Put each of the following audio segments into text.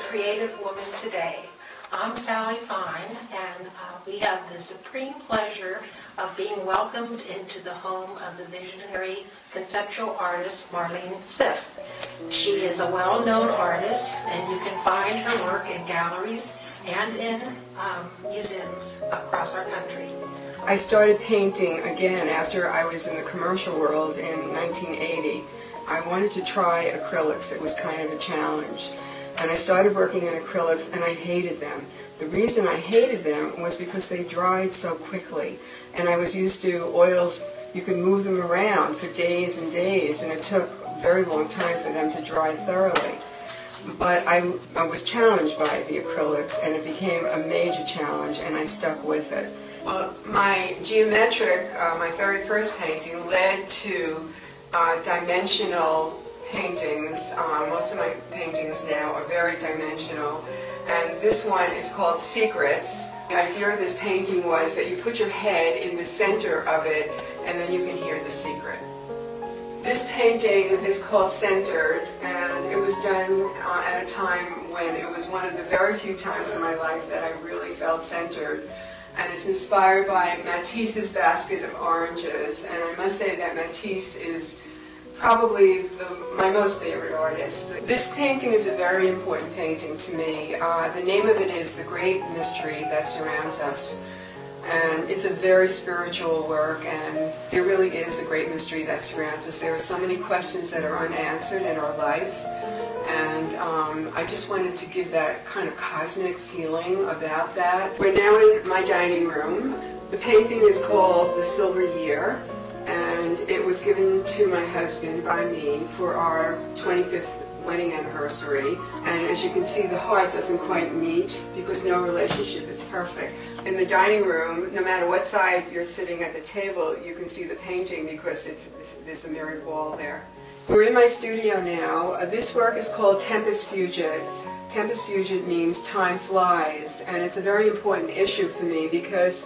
Creative Woman Today. I'm Sally Fine, and we have the supreme pleasure of being welcomed into the home of the visionary conceptual artist Marlene Siff. She is a well-known artist, and you can find her work in galleries and in museums across our country. I started painting again after I was in the commercial world in 1980. I wanted to try acrylics. It was kind of a challenge. And I started working in acrylics, and I hated them. The reason I hated them was because they dried so quickly. And I was used to oils, you could move them around for days and days, and it took a very long time for them to dry thoroughly. But I was challenged by the acrylics, and it became a major challenge, and I stuck with it. Well, my geometric, my very first painting led to dimensional paintings. Most of my paintings now are very dimensional, and this one is called Secrets. The idea of this painting was that you put your head in the center of it, and then you can hear the secret. This painting is called Centered, and it was done at a time when it was one of the very few times in my life that I really felt centered. And it's inspired by Matisse's Basket of Oranges, and I must say that Matisse is probably my most favorite artist. This painting is a very important painting to me. The name of it is The Great Mystery That Surrounds Us. And it's a very spiritual work, and there really is a great mystery that surrounds us. There are so many questions that are unanswered in our life, and I just wanted to give that kind of cosmic feeling about that. We're now in my dining room. The painting is called The Silver Year, and it was given to my husband by me for our 25th wedding anniversary. And as you can see, the heart doesn't quite meet because no relationship is perfect. In the dining room, no matter what side you're sitting at the table, you can see the painting because there's a mirrored wall there. We're in my studio now. This work is called Tempus Fugit. Tempus Fugit means time flies, and it's a very important issue for me because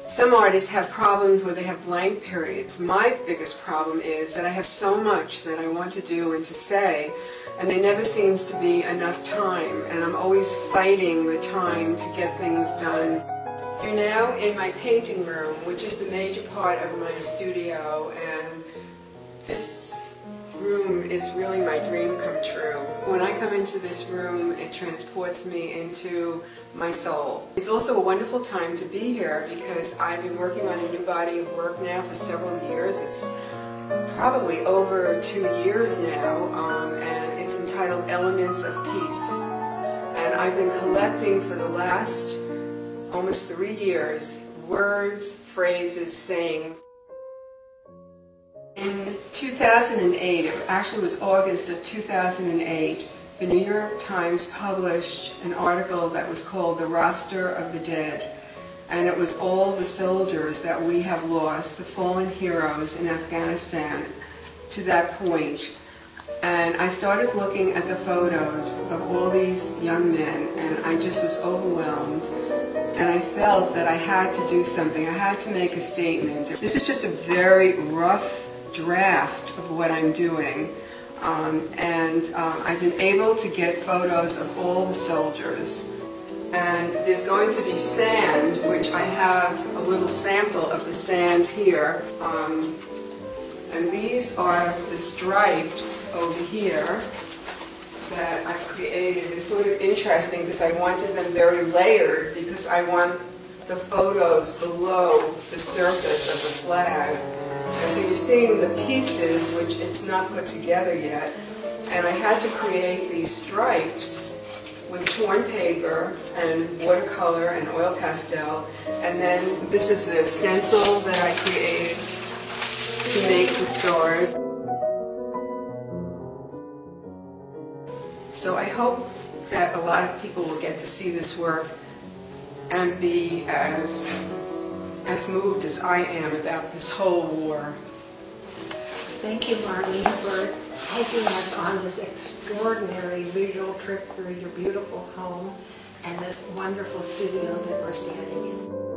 some artists have problems where they have blank periods. My biggest problem is that I have so much that I want to do and to say, and there never seems to be enough time, and I'm always fighting the time to get things done. You're now in my painting room, which is the major part of my studio, and this room is really my dream come true. When I come into this room, it transports me into my soul. It's also a wonderful time to be here because I've been working on a new body of work now for several years. It's probably over 2 years now, and it's entitled Elements of Peace. And I've been collecting for the last almost 3 years words, phrases, sayings. In 2008, it actually was August of 2008, the New York Times published an article that was called The Roster of the Dead. And it was all the soldiers that we have lost, the fallen heroes in Afghanistan to that point. And I started looking at the photos of all these young men, and I just was overwhelmed. And I felt that I had to do something. I had to make a statement. This is just a very rough draft of what I'm doing. I've been able to get photos of all the soldiers. And there's going to be sand, which I have a little sample of the sand here. And these are the stripes over here that I've created. It's sort of interesting because I wanted them very layered because I want the photos below the surface of the flag. And so you're seeing the pieces, which it's not put together yet. And I had to create these stripes with torn paper and watercolor and oil pastel. And then this is the stencil that I created to make the stars. So I hope that a lot of people will get to see this work and be as moved as I am about this whole war. Thank you, Marlene, for taking us on this extraordinary visual trip through your beautiful home and this wonderful studio that we're standing in.